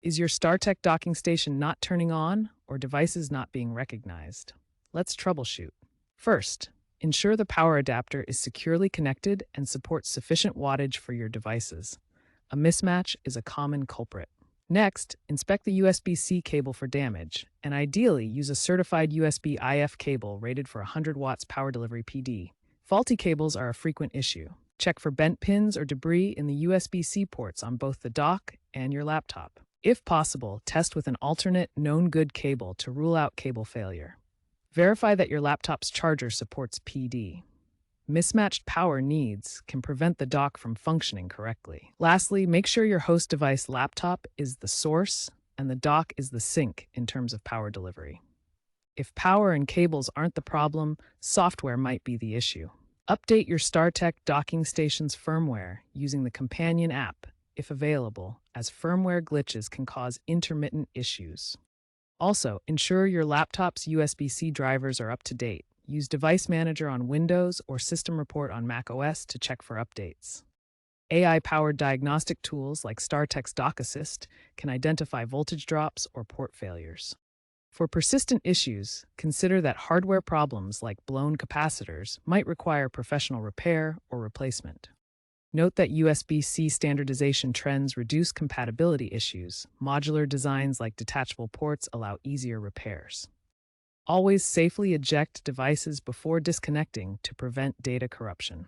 Is your StarTech docking station not turning on or devices not being recognized? Let's troubleshoot. First, ensure the power adapter is securely connected and supports sufficient wattage for your devices. A mismatch is a common culprit. Next, inspect the USB-C cable for damage, and ideally use a certified USB IF cable rated for 100 watts power delivery PD. Faulty cables are a frequent issue. Check for bent pins or debris in the USB-C ports on both the dock and your laptop. If possible, test with an alternate known good cable to rule out cable failure. Verify that your laptop's charger supports PD. Mismatched power needs can prevent the dock from functioning correctly. Lastly, make sure your host device laptop is the source and the dock is the sink in terms of power delivery. If power and cables aren't the problem, software might be the issue. Update your StarTech docking station's firmware using the companion app, if available, as firmware glitches can cause intermittent issues. Also, ensure your laptop's USB-C drivers are up to date. Use Device Manager on Windows or System Report on macOS to check for updates. AI-powered diagnostic tools like StarTech's Dock Assist can identify voltage drops or port failures. For persistent issues, consider that hardware problems like blown capacitors might require professional repair or replacement. Note that USB-C standardization trends reduce compatibility issues. Modular designs like detachable ports allow easier repairs. Always safely eject devices before disconnecting to prevent data corruption.